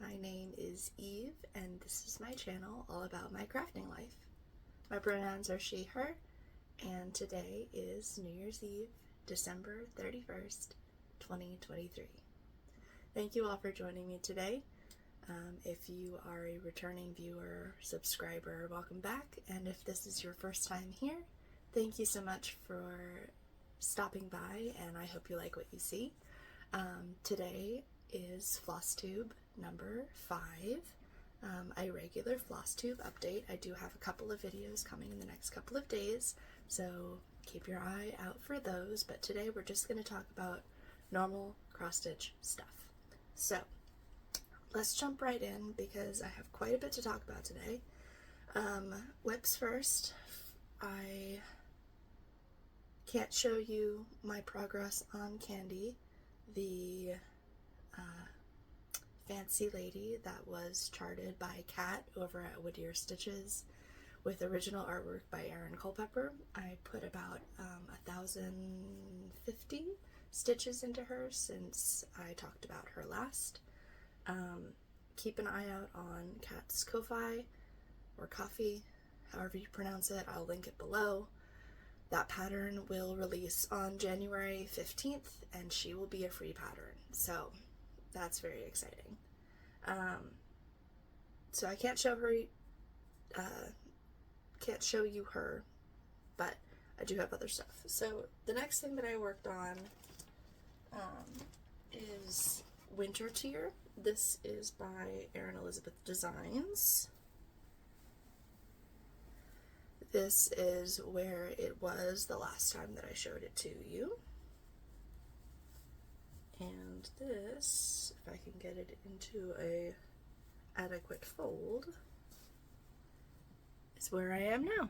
My name is Eve, and this is my channel all about my crafting life. My pronouns are she, her, and today is New Year's Eve, December 31st, 2023. Thank you all for joining me today. If you are a returning viewer, subscriber, welcome back, and if this is your first time here, thank you so much for stopping by, and I hope you like what you see. Today is Flosstube number 5, a regular Flosstube update. I do have a couple of videos coming in the next couple of days, so keep your eye out for those, but today we're just going to talk about normal cross-stitch stuff. So let's jump right in because I have quite a bit to talk about today. WIPs first. I can't show you my progress on Candie, the fancy lady that was charted by Kat over at whittier.stitches with original artwork by Erin Culpeper. I put about 1,050 stitches into her since I talked about her last. Keep an eye out on Kat's Ko-Fi or Coffee, however you pronounce it. I'll link it below. That pattern will release on January 15th, and she will be a free pattern, so that's very exciting. So I can't show her, can't show you her, but I do have other stuff. So the next thing that I worked on is Winter Tier. This is by Erin Elizabeth Designs. This is where it was the last time that I showed it to you. And this, if I can get it into a adequate fold, is where I am now.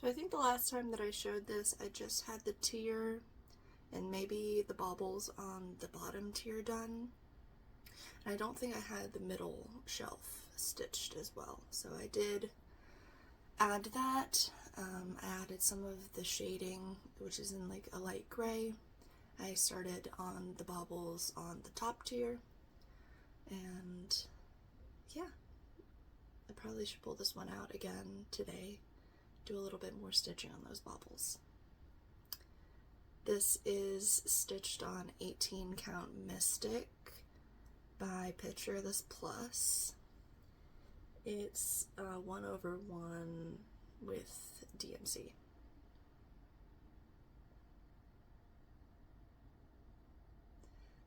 So I think the last time that I showed this, I just had the tier and maybe the baubles on the bottom tier done. And I don't think I had the middle shelf stitched as well. So I did add that. I added some of the shading, which is in like a light gray. I started on the baubles on the top tier. And yeah, I probably should pull this one out again today. Do a little bit more stitching on those baubles. This is stitched on 18 count Mystic by Picture This Plus. It's 1/1 with DMC.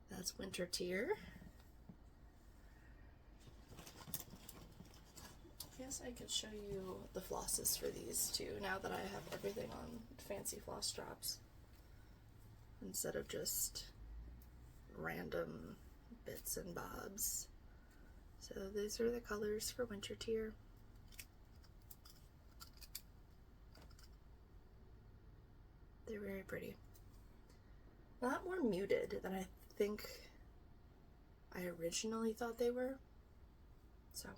That's Winter Tier. I guess I could show you the flosses for these too, now that I have everything on fancy floss drops instead of just random bits and bobs. So these are the colors for Winter Tier. They're very pretty. A lot more muted than I think I originally thought they were. So,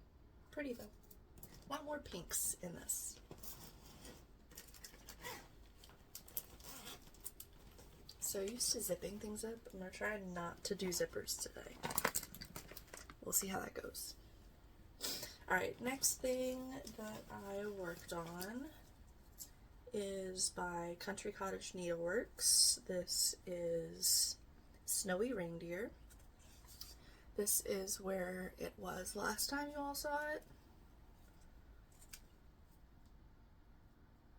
pretty though. A lot more pinks in this. So used to zipping things up. I'm gonna try not to do zippers today. We'll see how that goes. Alright, next thing that I worked on is by Cottage Needleworks. This is Snowy Reindeer. This is where it was last time you all saw it.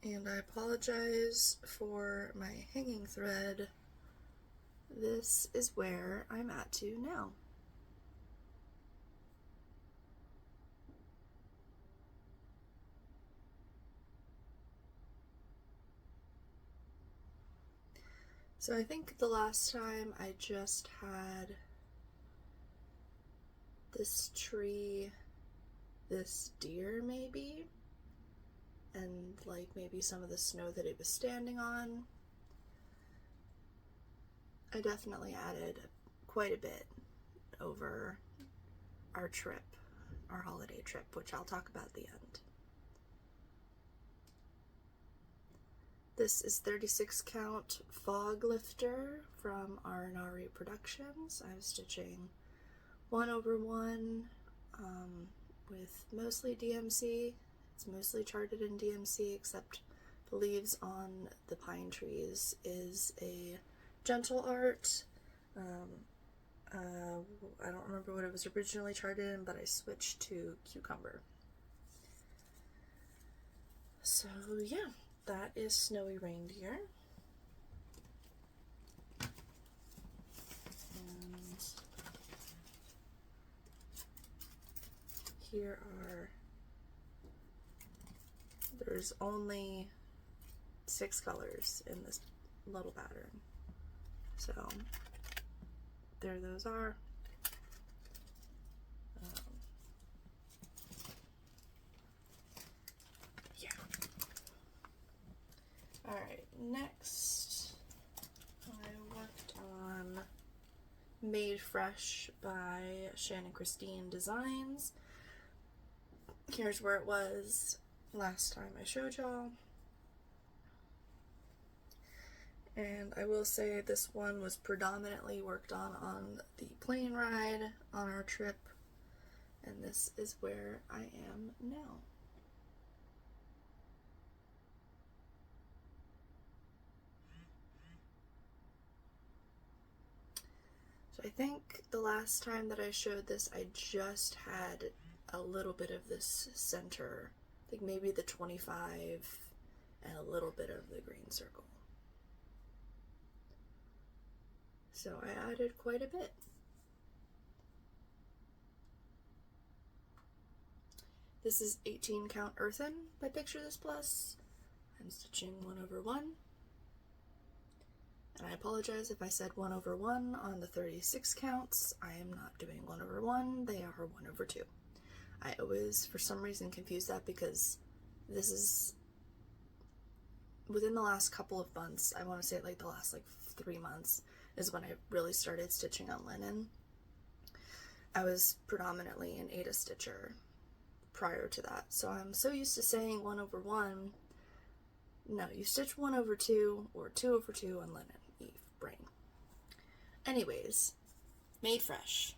And I apologize for my hanging thread. This is where I'm at to now. So I think the last time I just had this tree, this deer maybe, and like maybe some of the snow that it was standing on. I definitely added quite a bit over our trip, our holiday trip, which I'll talk about at the end. This is 36 count Fog Lifter from R&R Productions. I'm stitching 1/1 with mostly DMC. It's mostly charted in DMC, except the leaves on the pine trees is a gentle art. I don't remember what it was originally charted in, but I switched to cucumber. So yeah, that is Snowy Reindeer. And here there's only 6 colors in this little pattern. So there those are. Yeah. Alright, next I worked on Made Fresh by Shannon Designs. Here's where it was last time I showed y'all. And I will say this one was predominantly worked on the plane ride on our trip, and this is where I am now. So I think the last time that I showed this, I just had a little bit of this center, I think maybe the 25 and a little bit of the green circle. So I added quite a bit. This is 18 count earthen by Picture This Plus. I'm stitching 1/1. And I apologize if I said 1/1 on the 36 counts. I am not doing 1/1, they are 1/2. I always, for some reason, confuse that because this is within the last couple of months. I want to say like the last 3 months is when I really started stitching on linen. I was predominantly an Ada stitcher prior to that, so I'm so used to saying 1/1. No, you stitch 1/2 or 2/2 on linen, Eve, brain. Anyways, Made Fresh.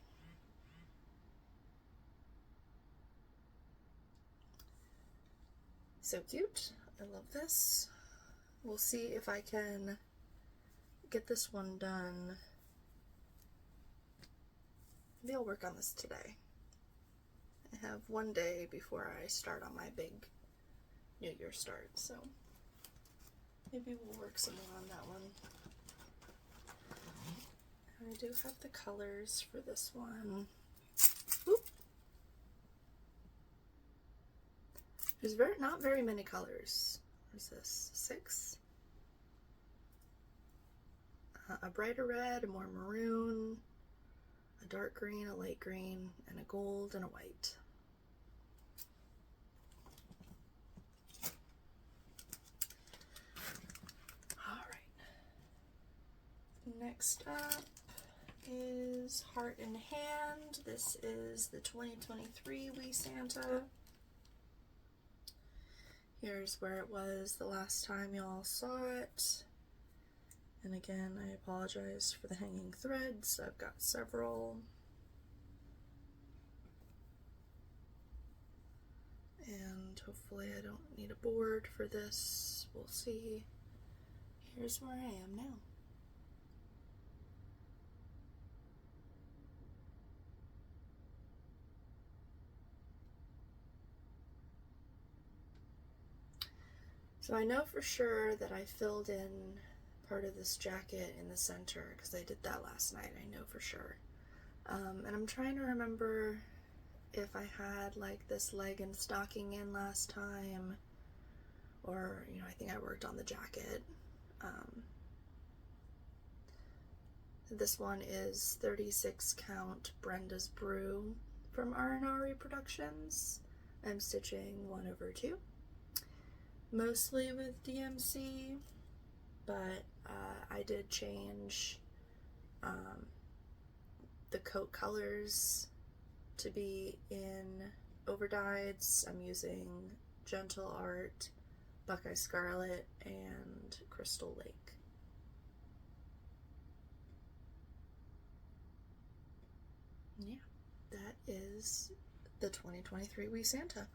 So cute. I love this. We'll see if I can get this one done. Maybe I'll work on this today. I have one day before I start on my big New Year start, so maybe we'll work some more on that one. And I do have the colors for this one. Oop. There's not very many colors. What is this? 6? A brighter red, a more maroon, a dark green, a light green, and a gold and a white. Alright. Next up is Heart in Hand. This is the 2023 Wee Santa. Here's where it was the last time y'all saw it. And again, I apologize for the hanging threads. I've got several. And hopefully I don't need a board for this. We'll see. Here's where I am now. So I know for sure that I filled in part of this jacket in the center because I did that last night, I know for sure. And I'm trying to remember if I had like this leg and stocking in last time, or I think I worked on the jacket. This one is 36 count Brenda's Brew from R&R Productions. I'm stitching 1/2. Mostly with DMC, but I did change the coat colors to be in overdyeds. I'm using Gentle Art Buckeye Scarlet, and Crystal Lake. Yeah, that is the 2023 Wee Santa.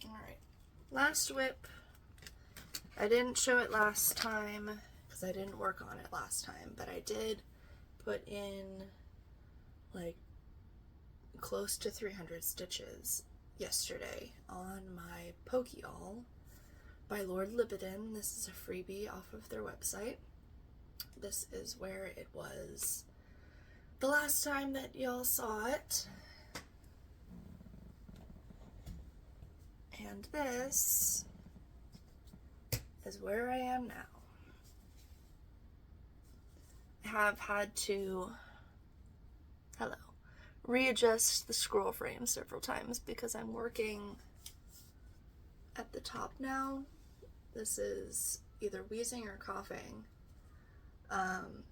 Alright, last WIP. I didn't show it last time because I didn't work on it last time, but I did put in like close to 300 stitches yesterday on my PokeAll by Lord Libidan. This is a freebie off of their website. This is where it was the last time that y'all saw it. And this is where I am now. I have had to, readjust the scroll frame several times because I'm working at the top now. This is either wheezing or coughing. And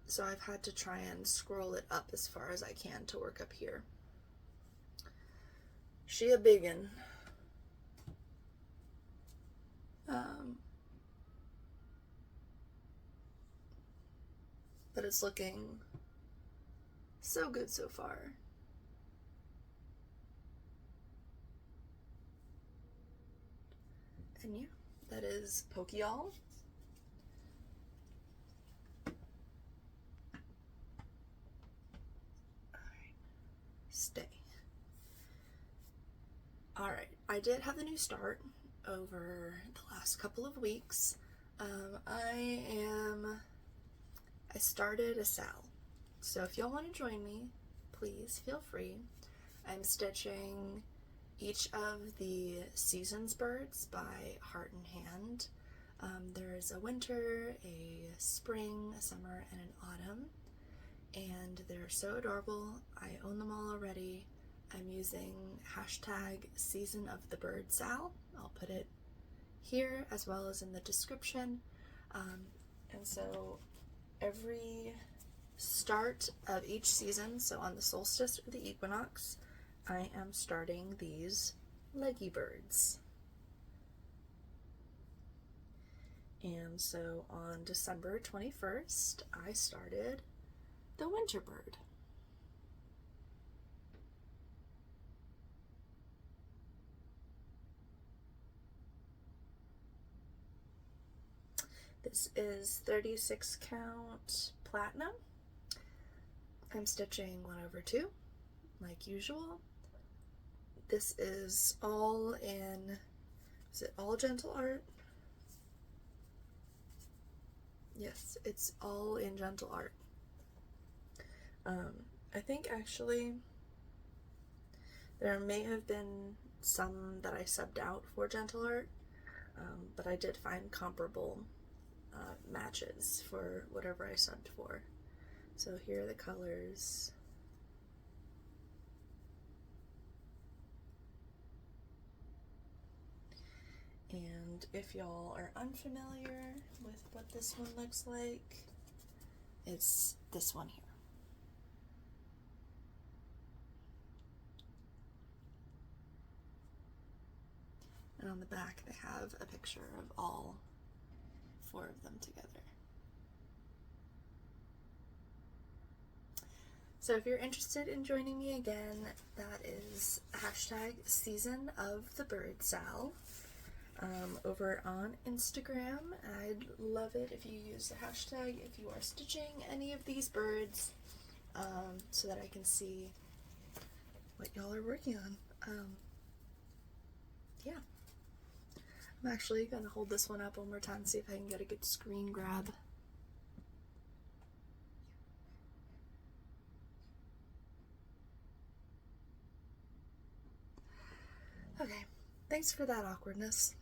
so I've had to try and scroll it up as far as I can to work up here. She a biggin'. But it's looking so good so far. And yeah, that is PokeAll. Stay. Alright, I did have a new start over the last couple of weeks. I started a SAL. So if y'all want to join me, please feel free. I'm stitching each of the seasons birds by Heart and Hand. There's a winter, a spring, a summer, and an autumn. And they're so adorable. I own them all already. I'm using hashtag Season of the Bird SAL. I'll put it here as well as in the description. And so every start of each season, so on the solstice or the equinox, I am starting these leggy birds. And so on December 21st, I started the winter bird. This is 36 count platinum. I'm stitching 1/2 like usual. This is all in, is it all Gentle Art? Yes, it's all in Gentle Art. I think actually there may have been some that I subbed out for Gentle Art, but I did find comparable matches for whatever I subbed for. So here are the colors. And if y'all are unfamiliar with what this one looks like, it's this one here. And on the back they have a picture of all 4 of them together. So if you're interested in joining me again, that is hashtag Season of the Bird SAL. Over on Instagram, I'd love it if you use the hashtag if you are stitching any of these birds, so that I can see what y'all are working on. Yeah. I'm actually gonna hold this one up one more time, see if I can get a good screen grab. Okay, thanks for that awkwardness.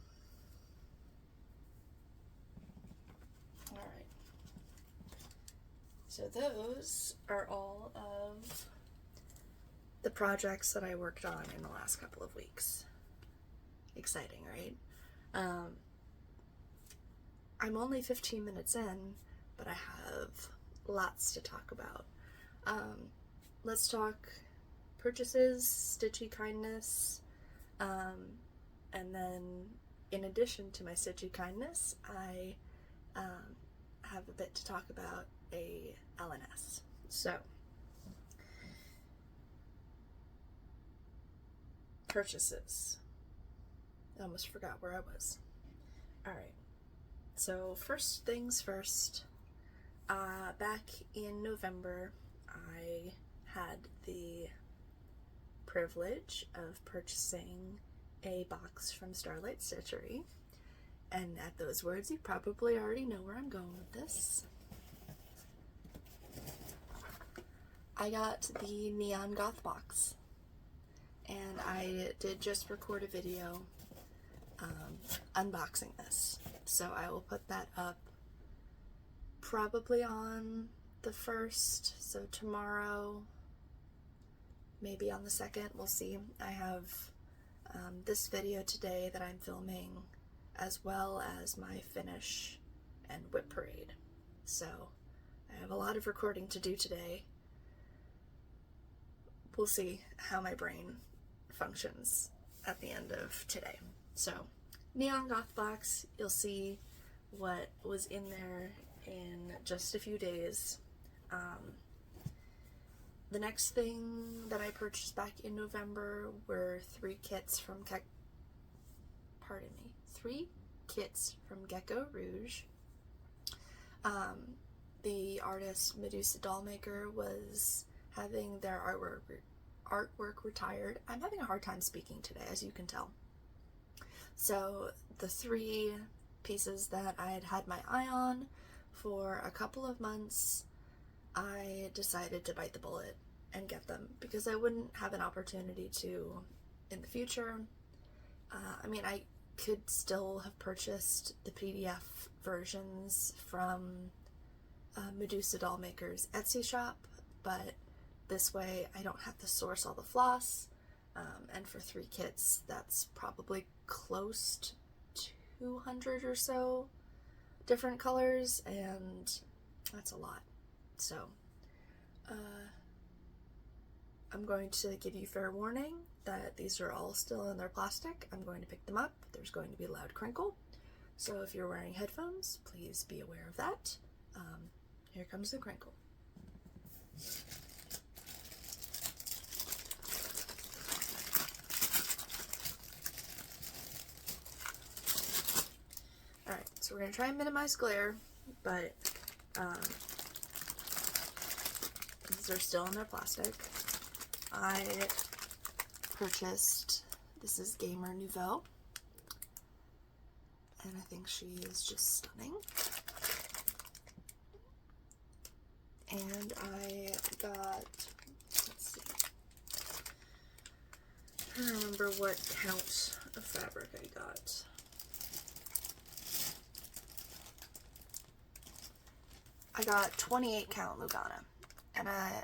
Alright, so those are all of the projects that I worked on in the last couple of weeks. Exciting, right? I'm only 15 minutes in, but I have lots to talk about. Let's talk purchases, stitchy kindness, and then in addition to my stitchy kindness, I have a bit to talk about a LNS. So, purchases. I almost forgot where I was. Alright, so first things first, back in November, I had the privilege of purchasing a box from Starlight Stitchery, and at those words you probably already know where I'm going with this. I got the Neon Goth box, and I did just record a video unboxing this, so I will put that up probably on the 1st, so tomorrow, maybe on the 2nd, we'll see. I have this video today that I'm filming, as well as my finish and whip parade, so I have a lot of recording to do today. We'll see how my brain functions at the end of today. So, Neon Goth box, you'll see what was in there in just a few days. The next thing that I purchased back in November were 3 kits from GeckoRouge. The artist Medusa Dollmaker was having their artwork retired. I'm having a hard time speaking today, as you can tell. So the 3 pieces that I had had my eye on for a couple of months, I decided to bite the bullet and get them because I wouldn't have an opportunity to in the future. I mean, I could still have purchased the PDF versions from Medusa Dollmaker's Etsy shop, but this way I don't have to source all the floss, and for 3 kits that's probably close to 200 or so different colors, and that's a lot. So I'm going to give you fair warning that these are all still in their plastic. I'm going to pick them up. There's going to be a loud crinkle, so if you're wearing headphones, please be aware of that. Here comes the crinkle. Alright, so we're going to try and minimize glare, but these are still in their plastic. I purchased, this is Gamer Nouveau, and I think she is just stunning. And I got, let's see, I'm trying to remember what count of fabric I got. I got 28 count Lugana, and I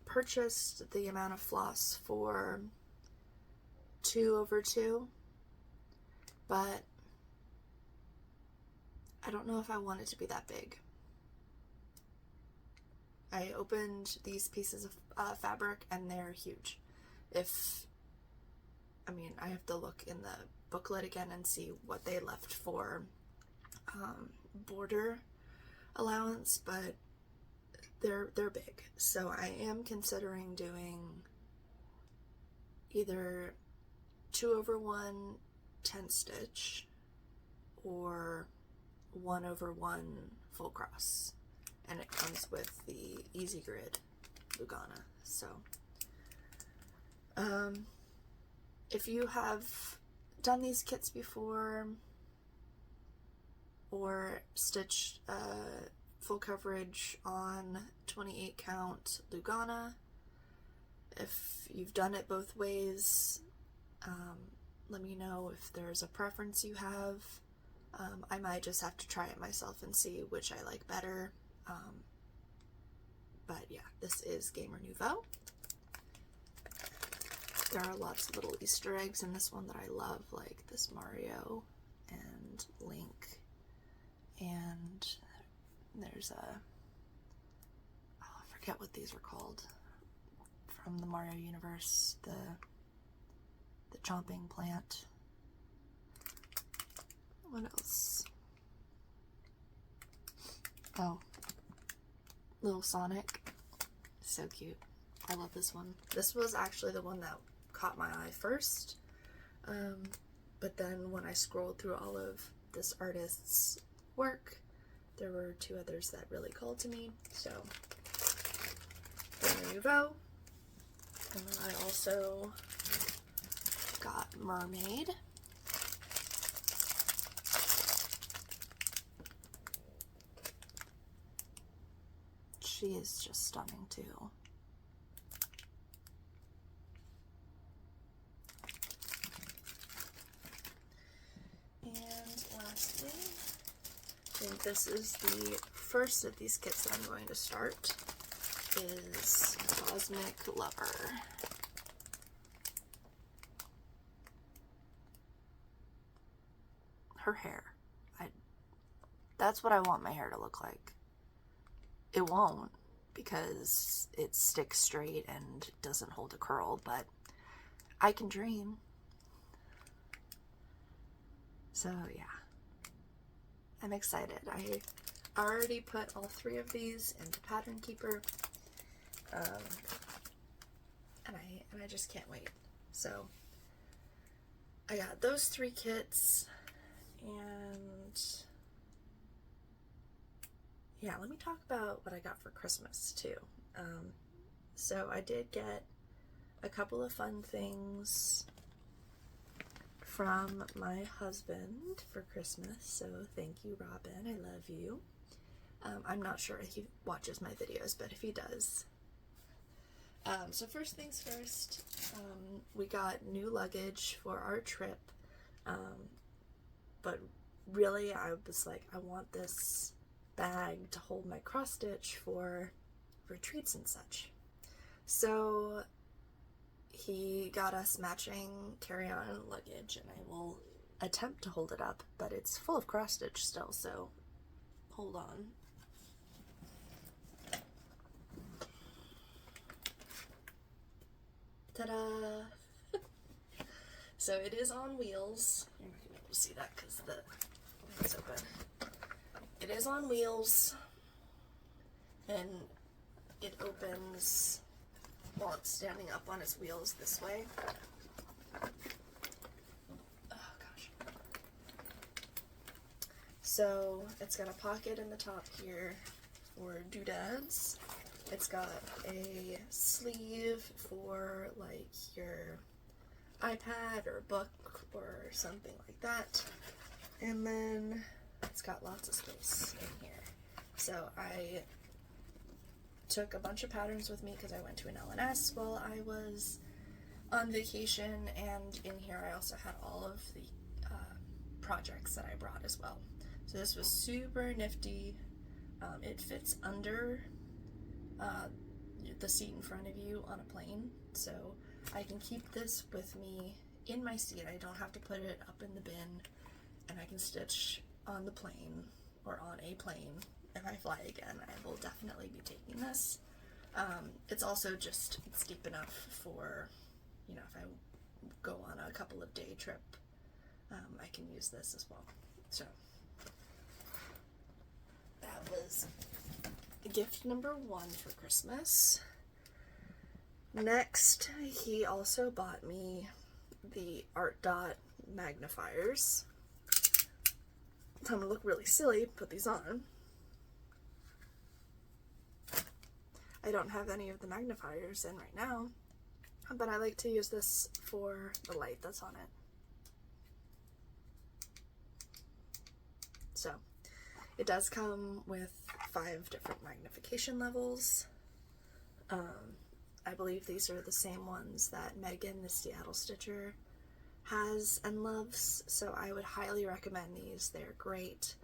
purchased the amount of floss for 2/2, but I don't know if I want it to be that big. I opened these pieces of fabric and they're huge. I have to look in the booklet again and see what they left for border allowance, but they're big. So I am considering doing either 2/1 10 stitch or 1/1 full cross, and it comes with the Easy Grid Lugana. So if you have done these kits before or stitched full coverage on 28 count Lugana, if you've done it both ways, let me know if there's a preference you have. I might just have to try it myself and see which I like better. But yeah, this is Gamer Nouveau. There are lots of little Easter eggs in this one that I love, like this Mario and Link, and there's a, oh, I forget what these were called. From the Mario universe, the chomping plant. What else? Oh, little Sonic. So cute. I love this one. This was actually the one that caught my eye first. But then when I scrolled through all of this artist's work, there were two others that really called to me. So there you go. And then I also got Mermaid. She is just stunning too. And lastly, I think this is the first of these kits that I'm going to start, is Cosmic Lover. Her hair. That's what I want my hair to look like. It won't, because it sticks straight and doesn't hold a curl, but I can dream. So yeah, I'm excited. I already put all 3 of these into Pattern Keeper, and I just can't wait. So I got those 3 kits, and yeah, let me talk about what I got for Christmas too. So I did get a couple of fun things from my husband for Christmas, so thank you, Robin, I love you. I'm not sure if he watches my videos, but if he does. So first things first, we got new luggage for our trip, but really I was like, I want this bag to hold my cross stitch for retreats and such. So he got us matching carry-on luggage, and I will attempt to hold it up, but it's full of cross stitch still, so hold on. Ta-da! So it is on wheels. You're not gonna be able to see that because the thing's open. It is on wheels, and it opens while it's standing up on its wheels this way. Oh gosh. So it's got a pocket in the top here for doodads. It's got a sleeve for like your iPad or book or something like that. And then it's got lots of space in here. So I took a bunch of patterns with me because I went to an LNS while I was on vacation, and in here I also had all of the projects that I brought as well. So this was super nifty. It fits under the seat in front of you on a plane, so I can keep this with me in my seat. I don't have to put it up in the bin, and I can stitch on the plane or on a plane. If I fly again, I will definitely be taking this. It's also just, it's deep enough for, you know, if I go on a couple of day trip, I can use this as well. So that was gift number 1 for Christmas. Next, he also bought me the Art Dot magnifiers. I'm gonna look really silly, put these on. I don't have any of the magnifiers in right now, but I like to use this for the light that's on it. So it does come with 5 different magnification levels. I believe these are the same ones that Megan, the Seattle Stitcher, has and loves, so I would highly recommend these. They're great.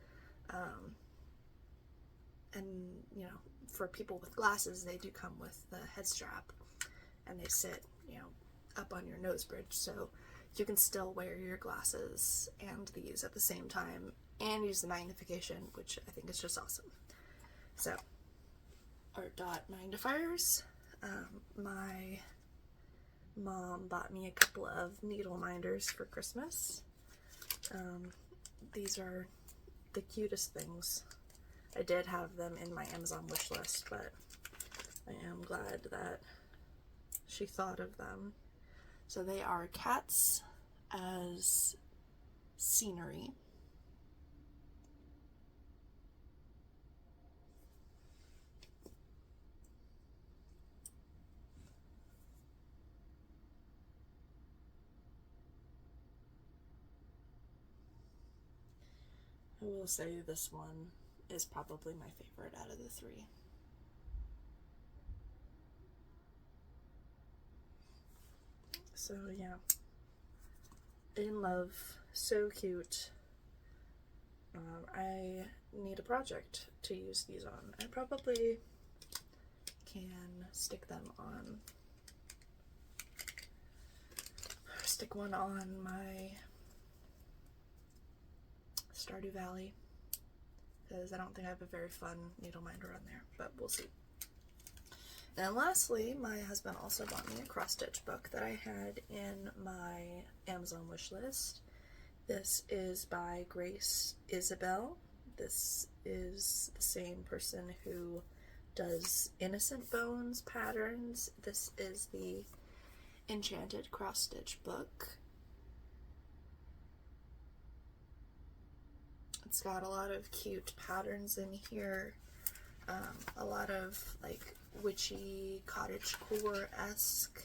And you know, for people with glasses, they do come with the head strap, and they sit, you know, up on your nose bridge, so you can still wear your glasses and these at the same time and use the magnification, which I think is just awesome. So art dot magnifiers. My mom bought me a couple of needle minders for Christmas. These are the cutest things. I did have them in my Amazon wish list, but I am glad that she thought of them. So they are cats as scenery. I will say this one is probably my favorite out of the three. So yeah, in love, so cute. I need a project to use these on. I probably can stick one on my Stardew Valley, because I don't think I have a very fun needle minder on there, but we'll see. And lastly, my husband also bought me a cross-stitch book that I had in my Amazon wish list. This is by Grace Isabel. This is the same person who does Innocent Bones patterns. This is the Enchanted cross-stitch book. It's got a lot of cute patterns in here. A lot of like witchy cottagecore-esque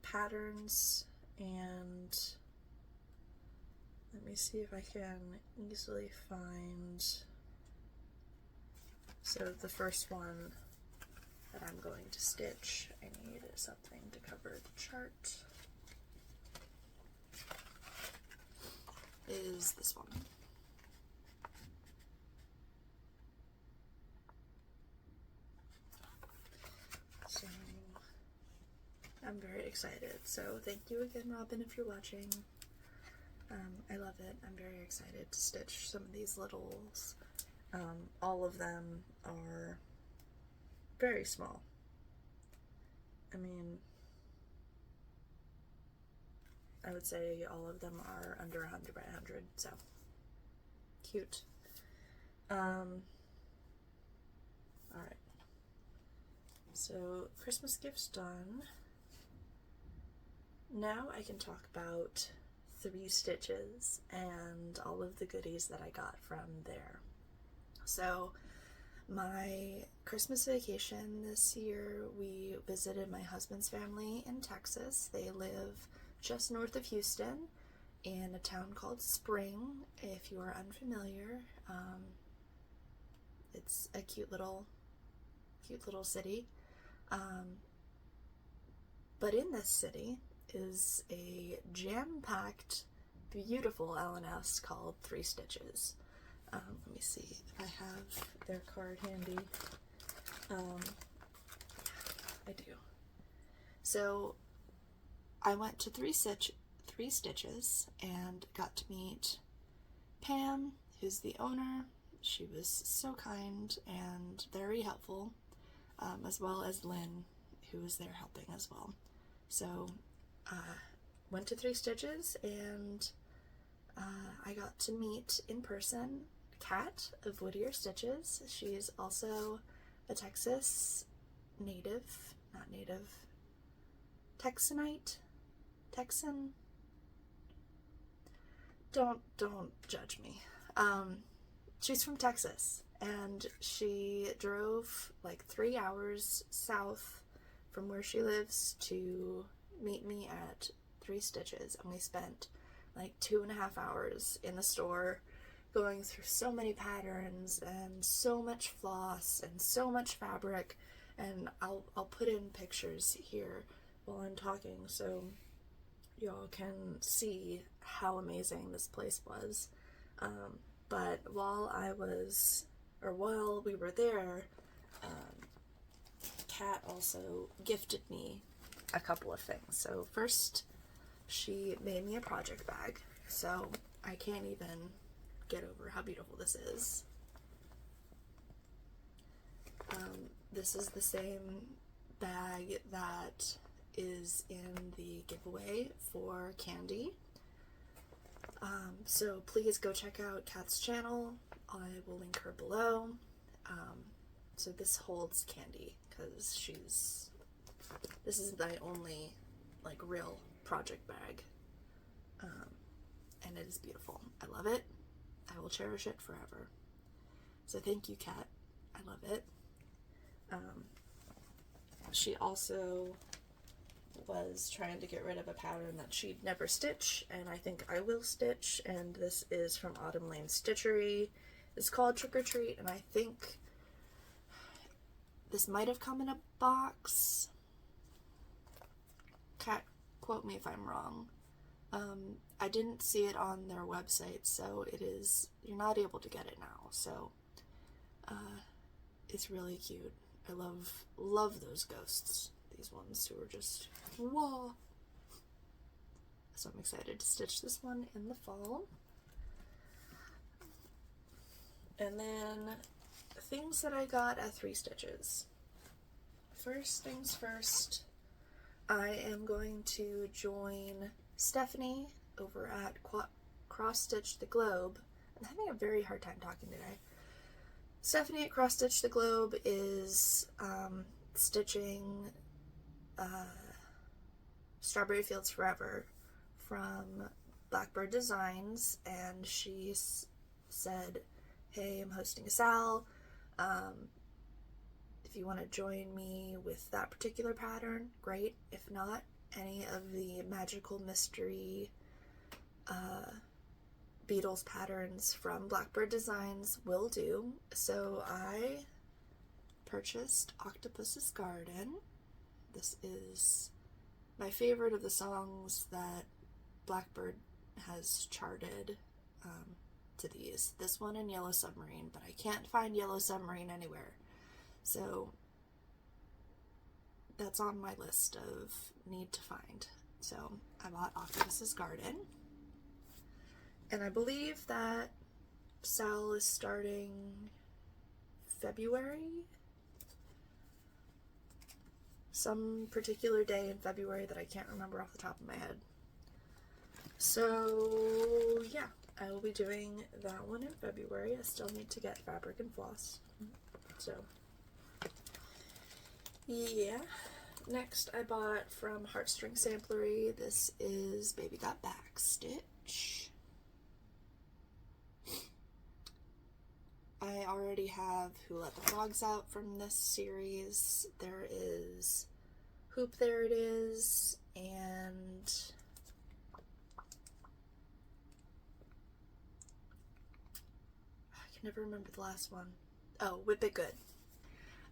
patterns, and let me see if I can easily find. So the first one that I'm going to stitch, I need something to cover the chart, is this one. So I'm very excited. So thank you again, Robin, if you're watching. I love it. I'm very excited to stitch some of these littles. All of them are very small. I mean, I would say all of them are under 100 by 100, so cute. Alright. So, Christmas gifts done. Now I can talk about 3 Stitches and all of the goodies that I got from there. So, my Christmas vacation this year, we visited my husband's family in Texas. They live just north of Houston in a town called Spring. If you are unfamiliar, it's a cute little city. But in this city is a jam-packed, beautiful L&S called 3 Stitches. Let me see if I have their card handy. I do. So I went to 3 Stitches and got to meet Pam, who's the owner. She was so kind and very helpful, as well as Lynn, who was there helping as well. So went to 3 Stitches, and I got to meet in person Kat of whittier.stitches. She's also a Texas native, not native, Texan. Don't judge me. She's from Texas, and she drove like 3 hours south from where she lives to meet me at 3 Stitches, and we spent like 2.5 hours in the store going through so many patterns and so much floss and so much fabric, and I'll put in pictures here while I'm talking so y'all can see how amazing this place was. But while we were there, Kat also gifted me a couple of things. So first, she made me a project bag. So I can't even get over how beautiful this is. this is the same bag that is in the giveaway for Candie. So please go check out Kat's channel. I will link her below. So this holds Candie because this is my only like real project bag. And it is beautiful. I love it. I will cherish it forever. So thank you, Kat. I love it. She also was trying to get rid of a pattern that she'd never stitch, and I think I will stitch, and this is from Autumn Lane Stitchery. It's called Trick or Treat, and I think this might have come in a box. Kat, quote me if I'm wrong. I didn't see it on their website, so you're not able to get it now, so it's really cute. I love those ghosts. These ones who are just, whoa. So I'm excited to stitch this one in the fall. And then things that I got at 3 Stitches. First things first, I am going to join Stephanie over at CrossStitchtheGlobe. I'm having a very hard time talking today. Stephanie at CrossStitchtheGlobe is stitching Strawberry Fields Forever from Blackbird Designs, and she said, hey, I'm hosting a SAL. If you want to join me with that particular pattern, great. If not, any of the magical mystery Beatles patterns from Blackbird Designs will do. So I purchased Octopus's Garden. This is my favorite of the songs that Blackbird has charted to these. This one and Yellow Submarine, but I can't find Yellow Submarine anywhere. So that's on my list of need to find. So I bought Octopus's Garden. And I believe that SAL is starting February? Some particular day in February that I can't remember off the top of my head. So yeah, I will be doing that one in February. I still need to get fabric and floss. So yeah. Next I bought from Heartstring Samplery. This is Baby Got Backstitch. I already have Who Let the Frogs Out from this series. There is Hoop There It Is, and I can never remember the last one. Oh, Whip It Good.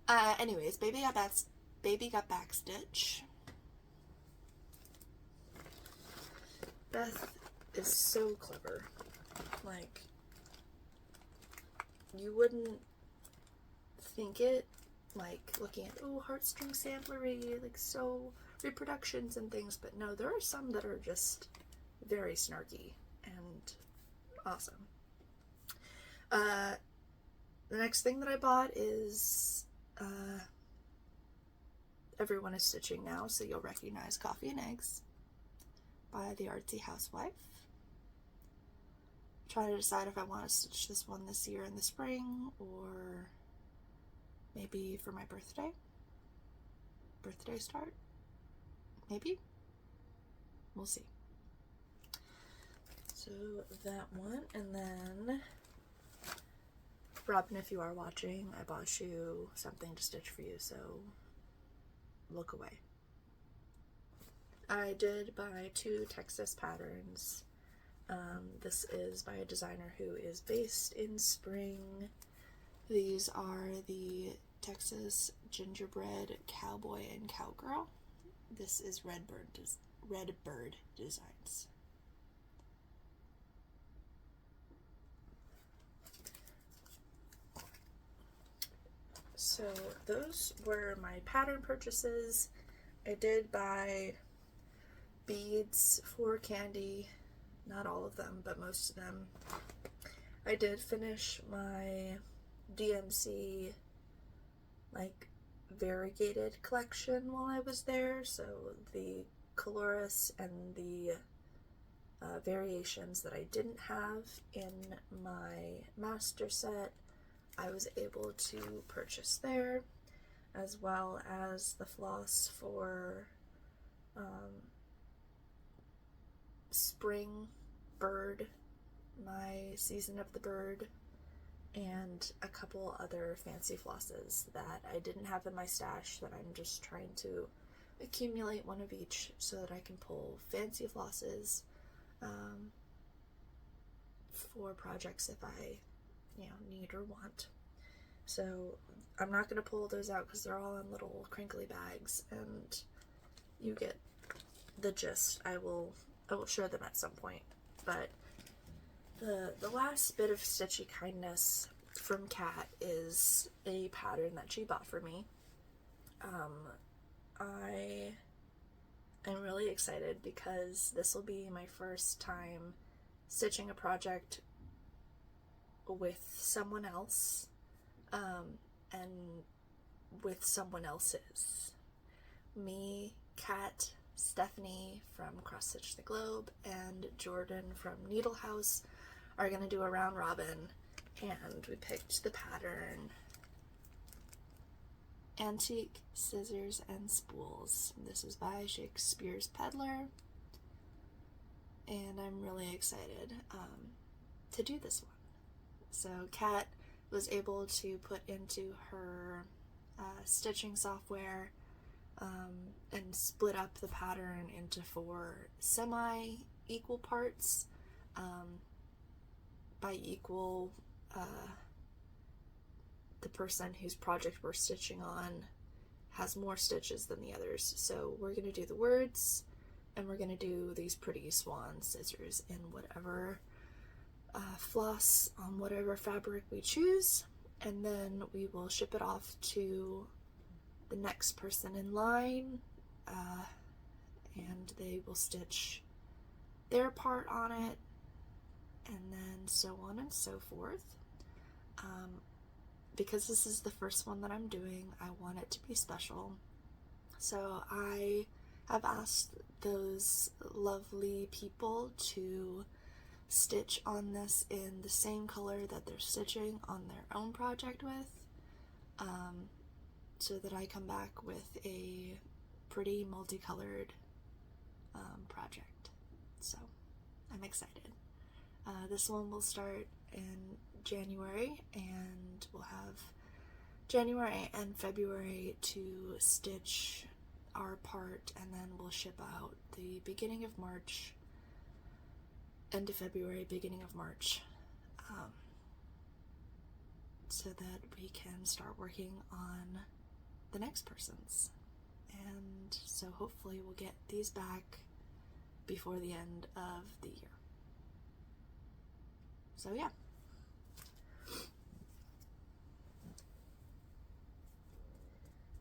Anyways, Baby Got Backstitch. Beth is so clever. Like, you wouldn't think it, like, looking at, oh, Heartstring Samplery, like, so reproductions and things, but no, there are some that are just very snarky and awesome. The next thing that I bought is, Everyone is Stitching Now, so you'll recognize Coffee and Eggs by the Artsy Housewife. Trying to decide if I want to stitch this one this year in the spring or maybe for my birthday start, maybe, we'll see. So that one, and then Robin, if you are watching, I bought you something to stitch for you, so look away. I did buy 2 Texas patterns. This is by a designer who is based in Spring. These are the Texas Gingerbread Cowboy and Cowgirl. This is Redbird Designs. So those were my pattern purchases. I did buy beads for Candie. Not all of them, but most of them. I did finish my DMC like variegated collection while I was there, so the colorus and the variations that I didn't have in my master set, I was able to purchase there, as well as the floss for Spring Bird, my Season of the Bird, and a couple other fancy flosses that I didn't have in my stash that I'm just trying to accumulate one of each so that I can pull fancy flosses for projects if I, need or want. So I'm not going to pull those out because they're all in little crinkly bags, and you get the gist. I will share them at some point. But the last bit of stitchy kindness from Kat is a pattern that she bought for me. I am really excited because this will be my first time stitching a project with someone else, and with someone else's. Me, Kat, Stephanie from CrossStitchtheGlobe, and Jordan from Needle House are going to do a round robin, and we picked the pattern Antique Scissors and Spools. This is by Shakespeare's Peddler, and I'm really excited to do this one. So Kat was able to put into her stitching software and split up the pattern into 4 semi-equal parts. By equal, the person whose project we're stitching on has more stitches than the others. So we're going to do the words, and we're going to do these pretty swan scissors in whatever floss on whatever fabric we choose, and then we will ship it off to the next person in line, and they will stitch their part on it, and then so on and so forth. Because this is the first one that I'm doing, I want it to be special. So I have asked those lovely people to stitch on this in the same color that they're stitching on their own project with, so that I come back with a pretty multicolored project. So I'm excited. This one will start in January, and we'll have January and February to stitch our part, and then we'll ship out the beginning of March, end of February, beginning of March, so that we can start working on the next person's. And so hopefully we'll get these back before the end of the year. So yeah.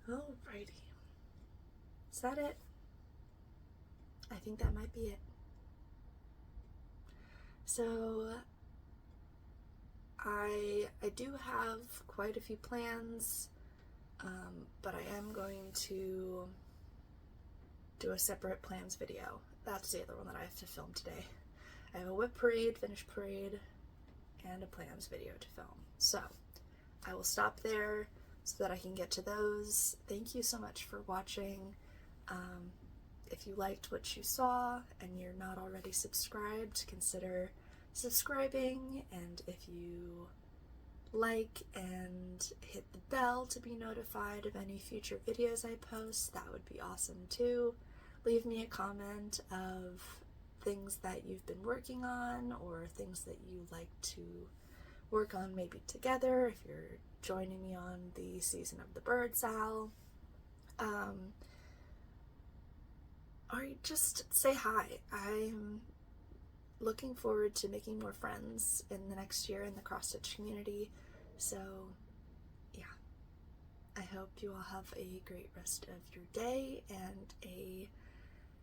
Alrighty. Is that it? I think that might be it. So I do have quite a few plans, but I am going to do a separate plans video. That's the other one that I have to film today. I have a WIP parade, finished parade, and a plans video to film. So I will stop there so that I can get to those. Thank you so much for watching. If you liked what you saw and you're not already subscribed, consider subscribing, and if you like and hit the bell to be notified of any future videos I post, that would be awesome too. Leave me a comment of things that you've been working on, or things that you like to work on maybe together if you're joining me on the Season of the Bird SAL. Or just say hi. I'm looking forward to making more friends in the next year in the cross-stitch community. So yeah, I hope you all have a great rest of your day and a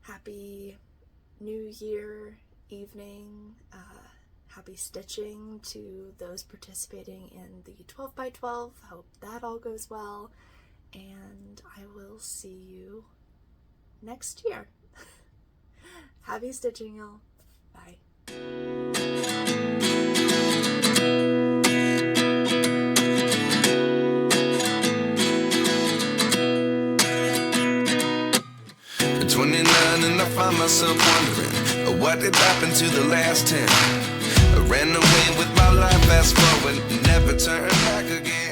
happy New Year evening. Happy stitching to those participating in the 12 by 12. Hope that all goes well. and I will see you next year. Happy stitching, y'all. Bye. At 29 and I find myself wondering, what did happen to the last 10? I ran away with my life, fast forward, never turn back again.